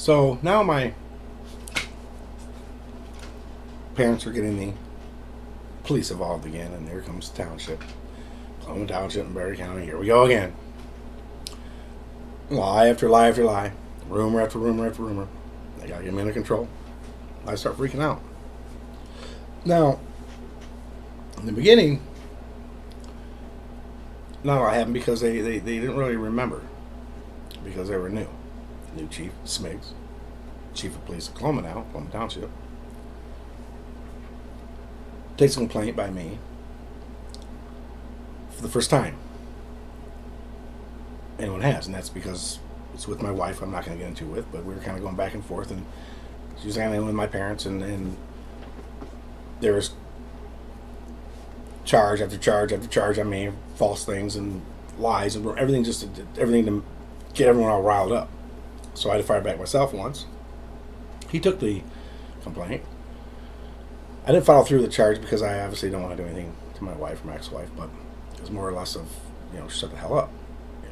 So now my parents are getting the police involved again, and here comes the township. Columbia Township in Berry County. Here we go again. Lie after lie after lie. Rumor after rumor after rumor. They gotta get me under control. I start freaking out. Now, in the beginning, not a lot happened because they didn't really remember. Because they were new. New chief, Smiggs. Chief of police of Columbia now, Columbia Township. Takes a complaint by me for the first time anyone has, and that's because it's with my wife. I'm not going to get into it, but we were kind of going back and forth, and she was handling with my parents, and there was charge after charge after charge on me, false things and lies and everything to get everyone all riled up. So I had to fire back myself once. He took the complaint. I didn't follow through with the charge because I obviously don't want to do anything to my wife or my ex-wife, but it was more or less of, shut the hell up.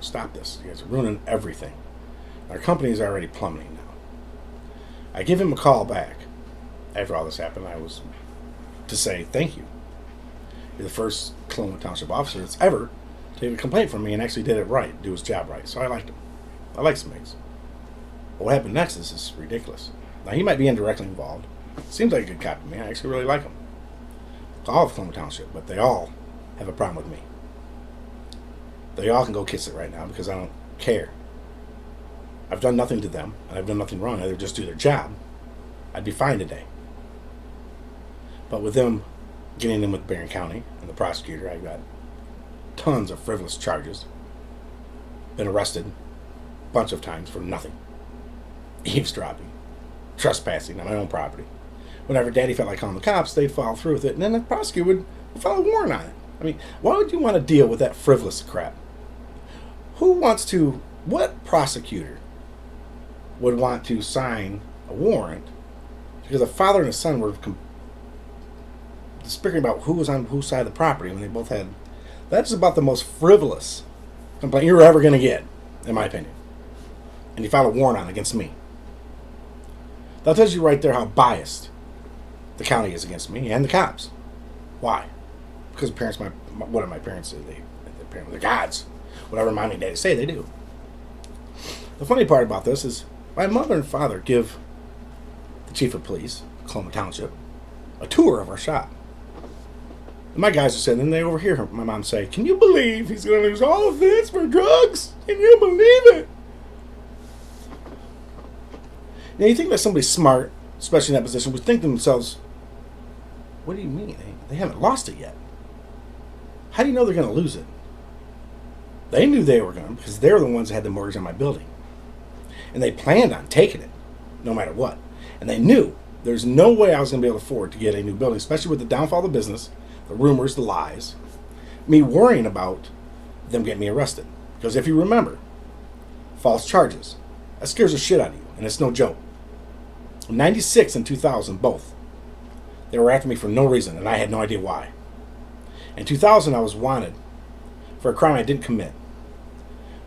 Stop this. You guys are ruining everything. Our company is already plummeting now. I give him a call back after all this happened. I was to say, thank you. You're the first Columbia Township officer that's ever taken a complaint from me and actually did it right, do his job right. So I liked him. I like Smiggs. But what happened next is ridiculous. Now, he might be indirectly involved. Seems like a good cop to me. I actually really like him. All of Columbia Township, but they all have a problem with me. They all can go kiss it right now because I don't care. I've done nothing to them, and I've done nothing wrong. I'd just do their job. I'd be fine today. But with them getting in with Barron County and the prosecutor, I got tons of frivolous charges. Been arrested a bunch of times for nothing. Eavesdropping. Trespassing on my own property. Whenever Daddy felt like calling the cops, they'd follow through with it, and then the prosecutor would file a warrant on it. I mean, why would you want to deal with that frivolous crap? What prosecutor would want to sign a warrant because a father and a son were speaking about who was on whose side of the property when they both had... That's about the most frivolous complaint you're ever going to get, in my opinion. And you filed a warrant on it against me. That tells you right there how biased the county is against me and the cops. Why? Because what do my parents say? They're gods. Whatever mommy and daddy say, they do. The funny part about this is my mother and father give the chief of police, Columbia Township, a tour of our shop. And my guys are sitting and they overhear my mom say, "Can you believe he's going to lose all of this for drugs? Can you believe it?" Now, you think that somebody smart, especially in that position, would think to themselves, what do you mean? They haven't lost it yet. How do you know they're going to lose it? They knew they were going to because they were the ones that had the mortgage on my building. And they planned on taking it, no matter what. And they knew there's no way I was going to be able to afford to get a new building, especially with the downfall of the business, the rumors, the lies, me worrying about them getting me arrested. Because if you remember, false charges, that scares the shit out of you, and it's no joke. In 96 and 2000, both. They were after me for no reason, and I had no idea why. In 2000, I was wanted for a crime I didn't commit.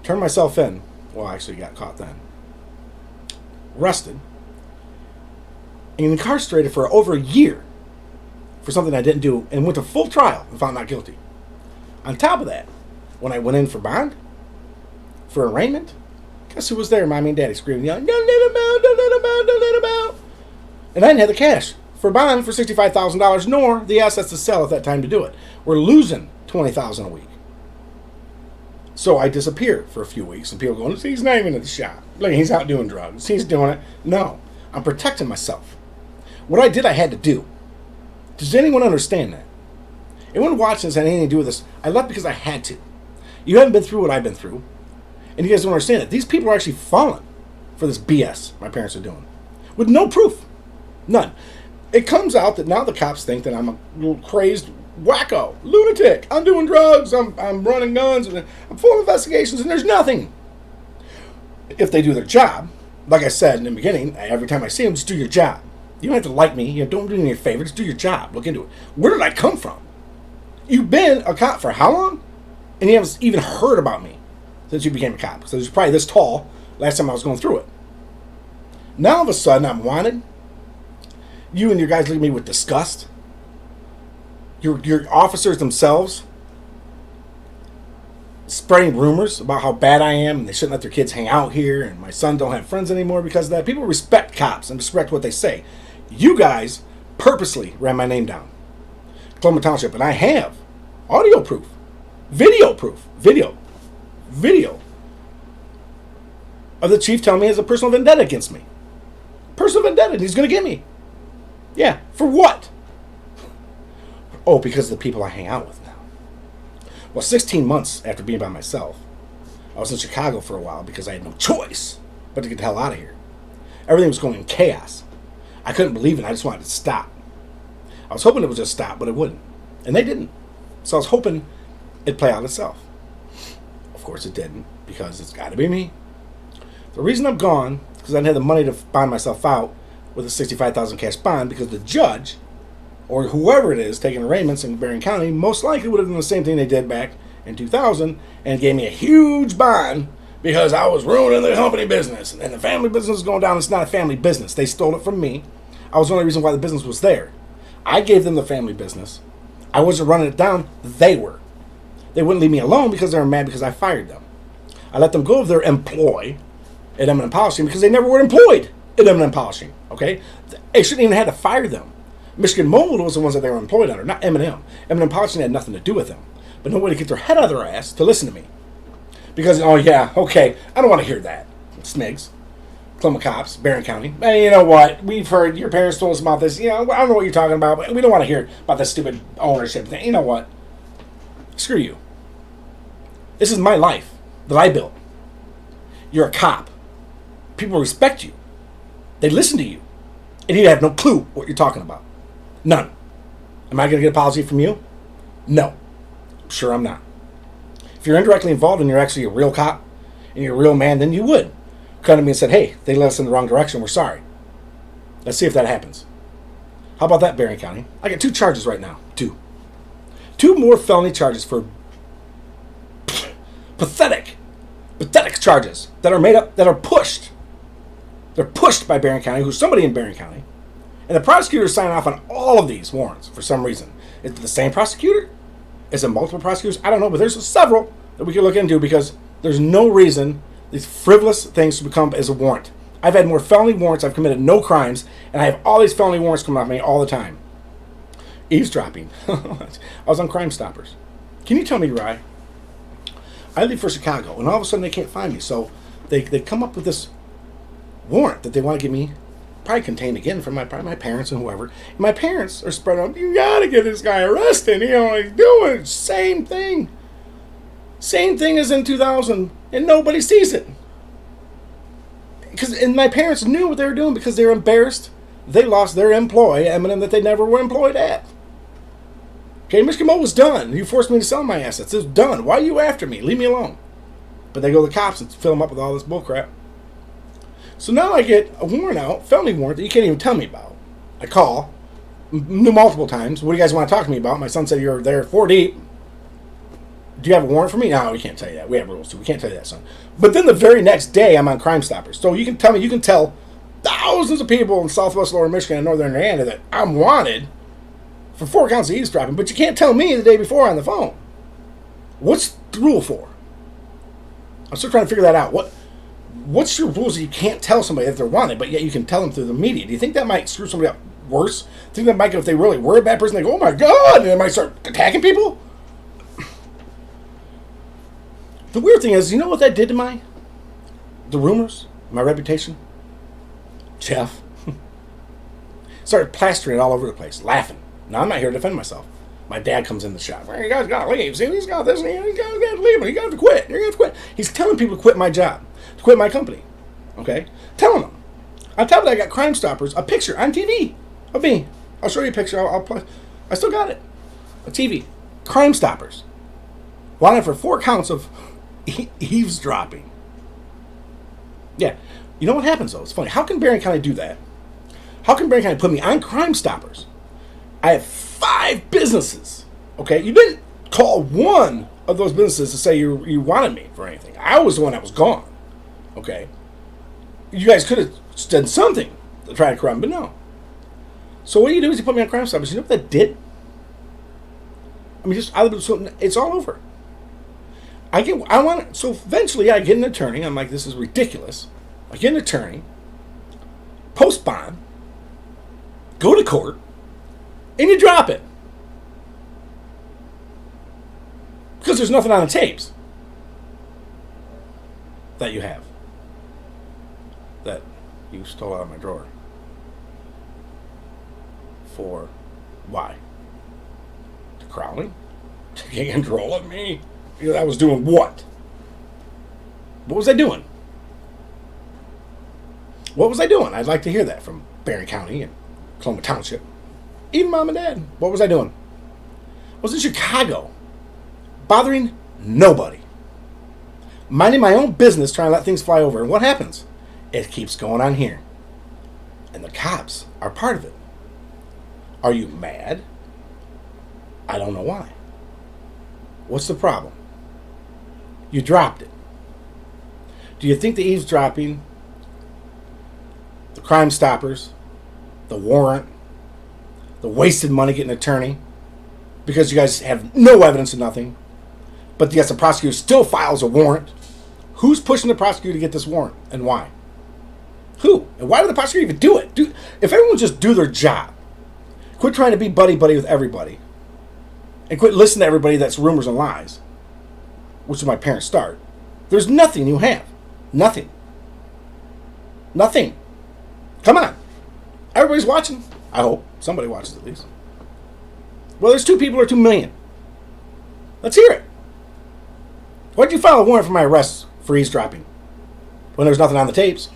Turned myself in. Well, I actually got caught then. Arrested. And incarcerated for over a year for something I didn't do, and went to full trial and found not guilty. On top of that, when I went in for bond, for arraignment, guess who was there? Mommy and Daddy screaming, yelling, "Don't let him out, don't let him out, don't let him out." And I didn't have the cash for bond for $65,000, nor the assets to sell at that time to do it. We're losing $20,000 a week. So I disappear for a few weeks, and people go, "He's not even at the shop. Look, he's out doing drugs. He's doing it." No, I'm protecting myself. What I did, I had to do. Does anyone understand that? Anyone watching this had anything to do with this? I left because I had to. You haven't been through what I've been through, and you guys don't understand it. These people are actually falling for this BS my parents are doing, with no proof, none. It comes out that now the cops think that I'm a little crazed wacko, lunatic. I'm doing drugs. I'm running guns. And I'm full of investigations, and there's nothing. If they do their job, like I said in the beginning, every time I see them, just do your job. You don't have to like me. Don't do me a favor. Just do your job. Look into it. Where did I come from? You've been a cop for how long? And you haven't even heard about me since you became a cop. So you're probably this tall last time I was going through it. Now all of a sudden I'm wanted. You and your guys look at me with disgust. Your officers themselves spreading rumors about how bad I am and they shouldn't let their kids hang out here and my son don't have friends anymore because of that. People respect cops and respect what they say. You guys purposely ran my name down. Cloma Township, and I have audio proof, video of the chief telling me he has a personal vendetta against me. Personal vendetta, and he's going to get me. Yeah, for what? Oh, because of the people I hang out with now. Well, 16 months after being by myself, I was in Chicago for a while because I had no choice but to get the hell out of here. Everything was going in chaos. I couldn't believe it. I just wanted it to stop. I was hoping it would just stop, but it wouldn't. And they didn't. So I was hoping it'd play out itself. Of course it didn't, because it's got to be me. The reason I'm gone is because I didn't have the money to bond myself out with a $65,000 cash bond, because the judge, or whoever it is taking arraignments in Berrien County, most likely would have done the same thing they did back in 2000 and gave me a huge bond because I was ruining the company business. And the family business is going down. It's not a family business. They stole it from me. I was the only reason why the business was there. I gave them the family business. I wasn't running it down. They were. They wouldn't leave me alone because they were mad because I fired them. I let them go of their employ at M&M Polishing because they never were employed at M&M Polishing. Okay? They shouldn't even have to fire them. Michigan Mold was the ones that they were employed under, not M&M. M&M Polishing had nothing to do with them. But nobody could get their head out of their ass to listen to me. Because, oh yeah, okay, I don't want to hear that. Smigs. Cloma Cops, Berrien County. Hey, you know what? We've heard your parents told us about this. You know, I don't know what you're talking about, but we don't want to hear about this stupid ownership thing. You know what? Screw you. This is my life that I built. You're a cop. People respect you. They listen to you. And you have no clue what you're talking about. None. Am I going to get an apology from you? No. I'm sure I'm not. If you're indirectly involved and you're actually a real cop and you're a real man, then you would come to me and said, hey, they led us in the wrong direction. We're sorry. Let's see if that happens. How about that, Berrien County? I got 2 charges right now. 2. 2 more felony charges for pathetic charges that are made up, that are pushed. They're pushed by Berrien County, who's somebody in Berrien County. And the prosecutor signed off on all of these warrants for some reason. Is it the same prosecutor? Is it multiple prosecutors? I don't know, but there's several that we can look into because there's no reason these frivolous things should become as a warrant. I've had more felony warrants. I've committed no crimes, and I have all these felony warrants coming off me all the time. Eavesdropping. I was on Crime Stoppers. Can you tell me, Rye? I leave for Chicago, and all of a sudden they can't find me. So they come up with this warrant that they want to give me, probably contained again from my parents and whoever. And my parents are spread out, you got to get this guy arrested. You know, he's doing same thing. Same thing as in 2000, and nobody sees it. And my parents knew what they were doing because they were embarrassed. They lost their employ at M&M that they never were employed at. Okay, Michigan Mo was done. You forced me to sell my assets. It was done. Why are you after me? Leave me alone. But they go to the cops and fill them up with all this bullcrap. So now I get a warrant out, felony warrant, that you can't even tell me about. I call, multiple times. What do you guys want to talk to me about? My son said you're there 4 deep. Do you have a warrant for me? No, we can't tell you that. We have rules too. We can't tell you that, son. But then the very next day, I'm on Crime Stoppers. So you can tell thousands of people in Southwest Lower Michigan and Northern Indiana that I'm wanted for 4 counts of eavesdropping, but you can't tell me the day before on the phone. What's the rule for? I'm still trying to figure that out. What's your rules that you can't tell somebody that they're wanted, but yet you can tell them through the media? Do you think that might screw somebody up worse? Do you think that might, if they really were a bad person, they go, oh my God, and they might start attacking people? The weird thing is, you know what that did to the rumors, my reputation? Jeff. Started plastering it all over the place, laughing. Now, I'm not here to defend myself. My dad comes in the shop. Hey, you guys got to leave. See, he's got this, and you guys got to leave. You got to quit. You got to quit. He's telling people to quit my job, to quit my company. Okay? Telling them. On top of that, I got Crime Stoppers, a picture on TV of me. I'll show you a picture. I'll play. I still got it. A TV. Crime Stoppers. Wanted for 4 counts of eavesdropping. Yeah. You know what happens, though? It's funny. How can Berrien County do that? How can Berrien County put me on Crime Stoppers? I have 5 businesses. Okay? You didn't call one of those businesses to say you wanted me for anything. I was the one that was gone. Okay? You guys could have did something to try to corrupt him, but no. So what you do is you put me on Crime Stoppers. You know what that did? I mean, it's all over. So eventually I get an attorney. I'm like, this is ridiculous. I get an attorney, post bond, go to court, and you drop it. Because there's nothing on the tapes that you have. That you stole out of my drawer. For why? The Crowley? Taking control of me? Because I was doing what? What was I doing? What was I doing? I'd like to hear that from Barron County and Coloma Township. Even Mom and Dad. What was I doing? I was in Chicago. Bothering nobody. Minding my own business, trying to let things fly over. And what happens? It keeps going on here. And the cops are part of it. Are you mad? I don't know why. What's the problem? You dropped it. Do you think the eavesdropping, the Crime Stoppers, the warrant, the wasted money getting an attorney, because you guys have no evidence of nothing, but yes, the prosecutor still files a warrant? Who's pushing the prosecutor to get this warrant and why? Who? And why would the prosecutor even do it? If everyone would just do their job, quit trying to be buddy-buddy with everybody, and quit listening to everybody that's rumors and lies, which is my parents start, there's nothing you have. Nothing. Nothing. Come on. Everybody's watching. I hope. Somebody watches at least. Well, there's 2 people or 2 million. Let's hear it. Why'd you file a warrant for my arrest for eavesdropping when there's nothing on the tapes?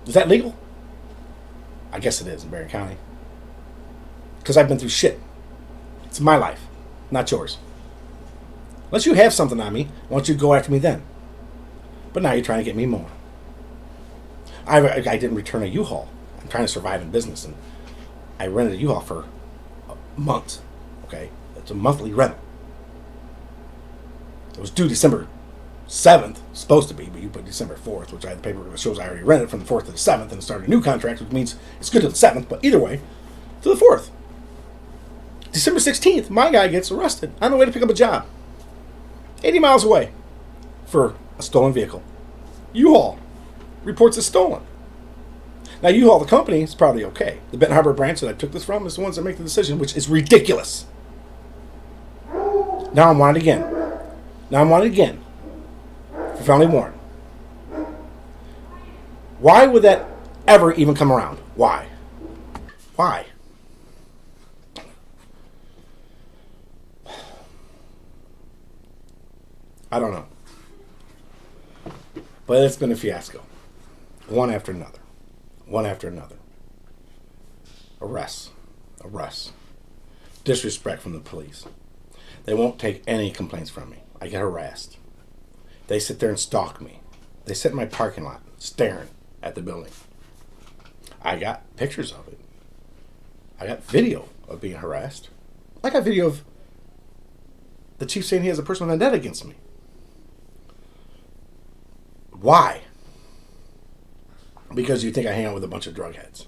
Is that legal? I guess it is in Barron County. Because I've been through shit. It's my life, not yours. Unless you have something on me, why don't you go after me then? But now you're trying to get me more. I didn't return a U-Haul. I'm trying to survive in business, and I rented a U-Haul for a month. Okay? It's a monthly rental. It was due December 7th, supposed to be, but you put December 4th, which I had the paperwork that shows I already rented from the 4th to the 7th and started a new contract, which means it's good to the 7th, but either way, to the 4th. December 16th, my guy gets arrested on the way to pick up a job. 80 miles away for a stolen vehicle. U-Haul reports it's stolen. Now, U-Haul, the company, is probably okay. The Benton Harbor branch that I took this from is the ones that make the decision, which is ridiculous. Now I'm wanted again. For felony warrant. Why would that ever even come around? Why? I don't know. But it's been a fiasco. One after another. Arrests. Disrespect from the police. They won't take any complaints from me. I get harassed. They sit there and stalk me. They sit in my parking lot staring at the building. I got pictures of it. I got video of being harassed. I got video of the chief saying he has a personal vendetta against me. Why? Because you think I hang out with a bunch of drug heads.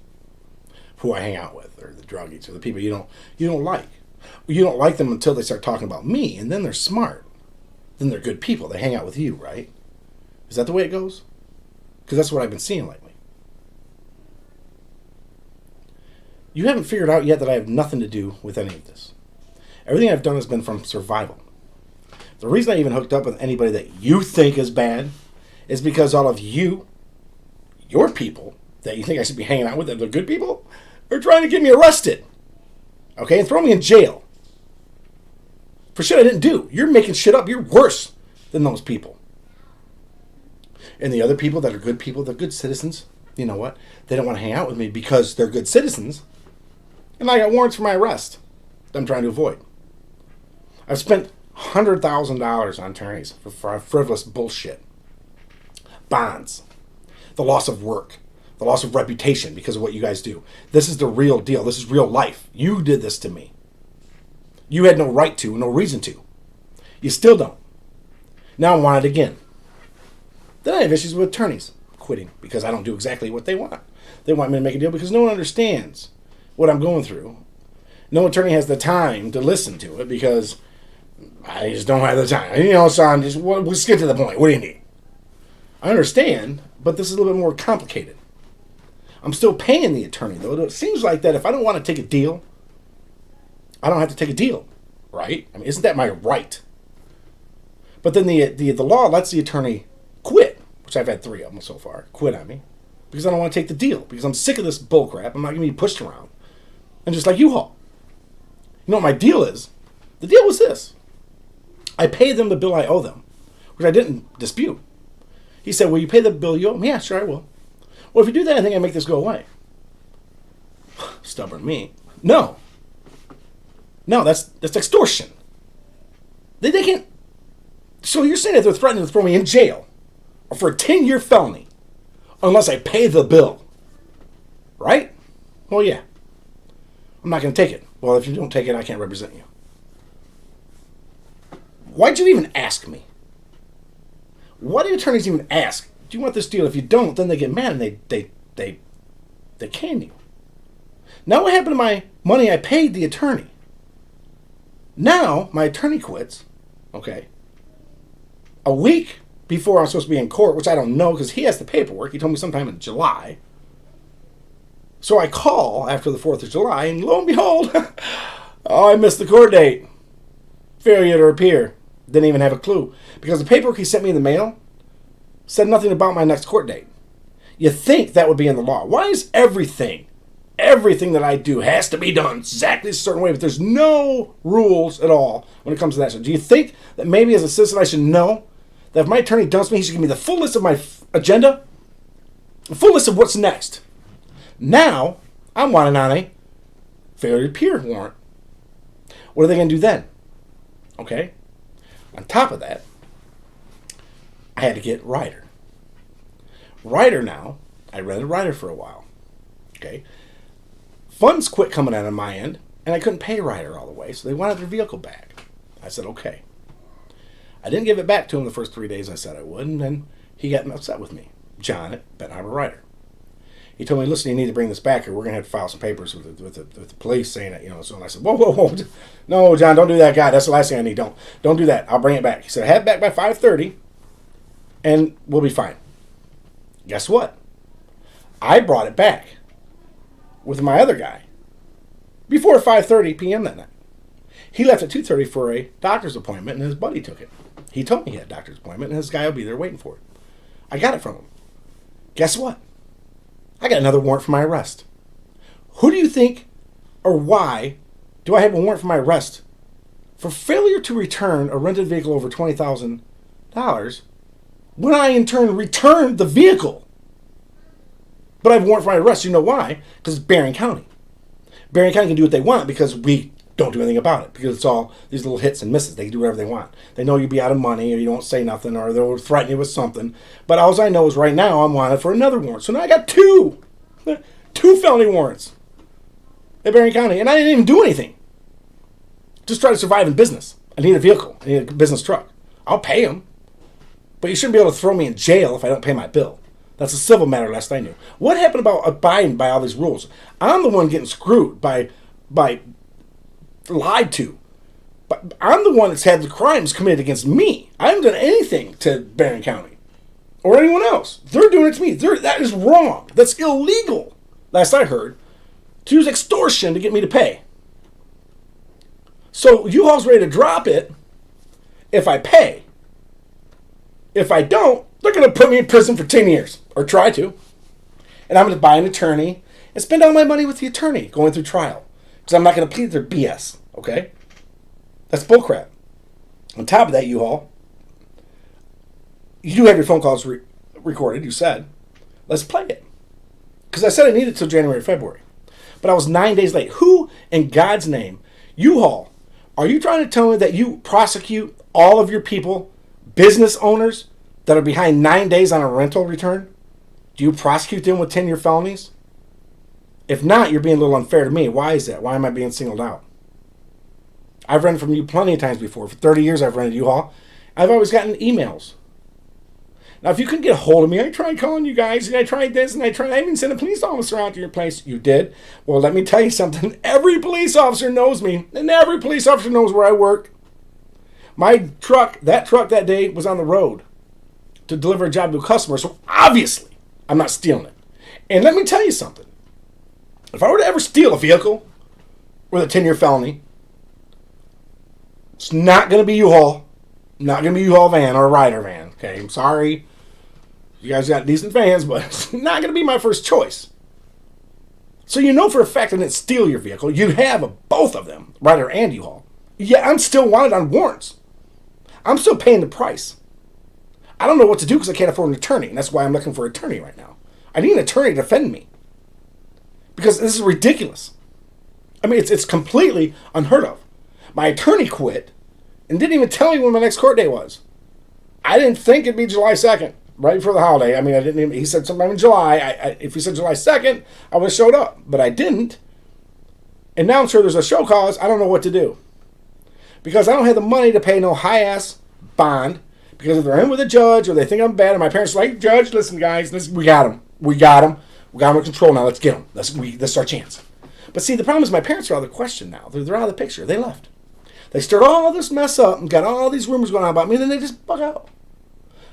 Who I hang out with, or the druggies, or the people you don't like. You don't like them until they start talking about me, and then they're smart. Then they're good people. They hang out with you, right? Is that the way it goes? Because that's what I've been seeing lately. You haven't figured out yet that I have nothing to do with any of this. Everything I've done has been from survival. The reason I even hooked up with anybody that you think is bad is because all of you, your people, that you think I should be hanging out with, that they're good people, are trying to get me arrested. Okay? And throw me in jail. For shit I didn't do. You're making shit up. You're worse than those people. And the other people that are good people, they're good citizens, you know what? They don't want to hang out with me because they're good citizens. And I got warrants for my arrest that I'm trying to avoid. I've spent $100,000 on attorneys for frivolous bullshit. Bonds. The loss of work. The loss of reputation because of what you guys do. This is the real deal. This is real life. You did this to me. You had no right to, no reason to. You still don't. Now I'm wanted again. Then I have issues with attorneys quitting because I don't do exactly what they want. They want me to make a deal because no one understands what I'm going through. No attorney has the time to listen to it because I just don't have the time. You know, son, let's get to the point. What do you need? I understand, but this is a little bit more complicated. I'm still paying the attorney, though. It seems like that if I don't want to take a deal, I don't have to take a deal, right? I mean, isn't that my right? But then the law lets the attorney quit, which I've had 3 of them so far, quit on me, because I don't want to take the deal, because I'm sick of this bull crap. I'm not going to be pushed around. And just like U-Haul. You know what my deal is? The deal was this. I paid them the bill I owe them, which I didn't dispute. He said, will you pay the bill you owe? Yeah, sure I will. Well, if you do that, I think I make this go away. Stubborn me. No, that's extortion. They can't. So you're saying that they're threatening to throw me in jail or for a 10-year felony unless I pay the bill, right? Well, yeah. I'm not going to take it. Well, if you don't take it, I can't represent you. Why'd you even ask me? Why do attorneys even ask? Do you want this deal? If you don't, then they get mad and they can you. Now what happened to my money I paid the attorney? Now my attorney quits, okay, a week before I'm supposed to be in court, which I don't know because he has the paperwork. He told me sometime in July. So I call after the 4th of July, and lo and behold, oh, I missed the court date. Failure to appear. Didn't even have a clue. Because the paperwork he sent me in the mail said nothing about my next court date. You think that would be in the law. Why is everything that I do has to be done exactly a certain way, but there's no rules at all when it comes to that? So do you think that maybe as a citizen I should know that if my attorney dumps me, he should give me the full list of my agenda, the full list of what's next? Now, I'm wanting on a failure to appear warrant. What are they going to do then? Okay? On top of that, I had to get Ryder. Ryder now, I rented Ryder for a while. Okay? Funds quit coming out on my end, and I couldn't pay Ryder all the way, so they wanted their vehicle back. I said, okay. I didn't give it back to him the first 3 days I said I would, and then he got upset with me. John at Bittner Ryder. He told me, listen, you need to bring this back, or we're going to have to file some papers with the police saying that, you know. So I said, whoa. No, John, don't do that, God. That's the last thing I need. Don't do that. I'll bring it back. He said, have it back by 5:30, and we'll be fine. Guess what? I brought it back with my other guy before 5:30 p.m. that night. He left at 2:30 for a doctor's appointment, and his buddy took it. He told me he had a doctor's appointment, and his guy will be there waiting for it. I got it from him. Guess what? I got another warrant for my arrest. Who do you think, or why, do I have a warrant for my arrest for failure to return a rented vehicle over $20,000 when I in turn returned the vehicle? But I have a warrant for my arrest. You know why? Because it's Barron County. Barron County can do what they want because we don't do anything about it, because it's all these little hits and misses. They can do whatever they want. They know you'll be out of money, or you don't say nothing, or they'll threaten you with something. But all I know is right now I'm wanted for another warrant. So now I got two felony warrants at Barron County, and I didn't even do anything. Just try to survive in business. I need a vehicle. I need a business truck. I'll pay them, but you shouldn't be able to throw me in jail if I don't pay my bill. That's a civil matter, last I knew. What happened about abiding by all these rules? I'm the one getting screwed by lied to. But I'm the one that's had the crimes committed against me. I haven't done anything to Barron County or anyone else. They're doing it to me. That is wrong. That's illegal, last I heard, to use extortion to get me to pay. So U-Haul's ready to drop it if I pay. If I don't, they're going to put me in prison for 10 years, or try to. And I'm going to buy an attorney and spend all my money with the attorney going through trial. Because I'm not going to plead their BS, okay? That's bullcrap. On top of that, U-Haul, you do have your phone calls recorded, you said. Let's play it. Because I said I needed it till January, February. But I was 9 days late. Who, in God's name, U-Haul, are you trying to tell me that you prosecute all of your people, business owners, that are behind 9 days on a rental return? Do you prosecute them with 10-year felonies? If not, you're being a little unfair to me. Why is that? Why am I being singled out? I've rented from you plenty of times before. For 30 years I've rented U-Haul. I've always gotten emails. Now, if you couldn't get a hold of me, I tried calling you guys, and I tried this, and I even sent a police officer out to your place. You did? Well, let me tell you something. Every police officer knows me, and every police officer knows where I work. My truck that day was on the road to deliver a job to a customer, so obviously I'm not stealing it. And let me tell you something. If I were to ever steal a vehicle with a 10-year felony, it's not going to be U-Haul. Not going to be a U-Haul van or a Ryder van. Okay, I'm sorry. You guys got decent vans, but it's not going to be my first choice. So you know for a fact I didn't steal your vehicle. You have both of them, Ryder and U-Haul. Yeah, I'm still wanted on warrants. I'm still paying the price. I don't know what to do because I can't afford an attorney, and that's why I'm looking for an attorney right now. I need an attorney to defend me. Because this is ridiculous. I mean, it's completely unheard of. My attorney quit and didn't even tell me when my next court date was. I didn't think it'd be July 2nd, right before the holiday. I mean, I didn't even, he said sometime in July. If he said July 2nd, I would have showed up. But I didn't. And now I'm sure there's a show cause. I don't know what to do. Because I don't have the money to pay no high-ass bond. Because if they're in with a judge or they think I'm bad, and my parents are like, Judge, listen, guys, we got him. We got him under control now. Let's get him. This is our chance. But see, the problem is my parents are out of the question now. They're out of the picture. They left. They stirred all this mess up and got all these rumors going on about me, and then they just bug out.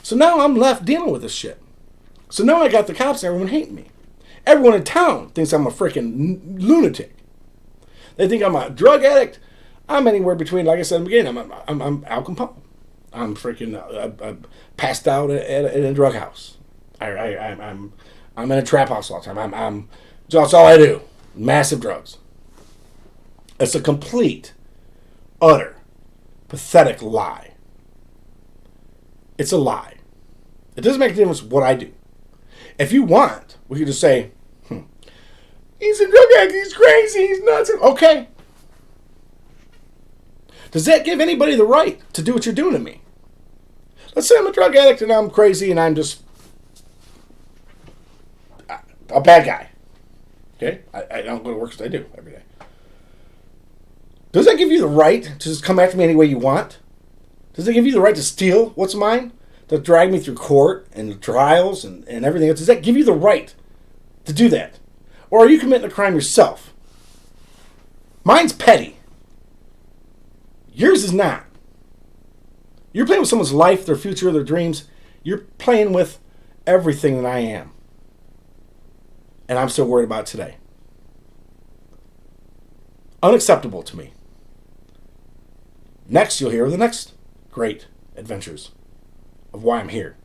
So now I'm left dealing with this shit. So now I got the cops and everyone hating me. Everyone in town thinks I'm a freaking lunatic. They think I'm a drug addict. I'm anywhere between, like I said in the beginning, I'm Al Capone. I'm freaking passed out at a drug house. I'm in a trap house all the time. That's all I do. Massive drugs. It's a complete, utter, pathetic lie. It's a lie. It doesn't make a difference what I do. If you want, we could just say, he's a drug addict, he's crazy, he's nuts. Okay. Does that give anybody the right to do what you're doing to me? Let's say I'm a drug addict and I'm crazy and I'm just a bad guy. Okay? I don't go to work as I do every day. Does that give you the right to just come after me any way you want? Does that give you the right to steal what's mine? To drag me through court and trials and everything else? Does that give you the right to do that? Or are you committing a crime yourself? Mine's petty. Yours is not. You're playing with someone's life, their future, their dreams. You're playing with everything that I am. And I'm still worried about today. Unacceptable to me. Next, you'll hear the next great adventures of why I'm here.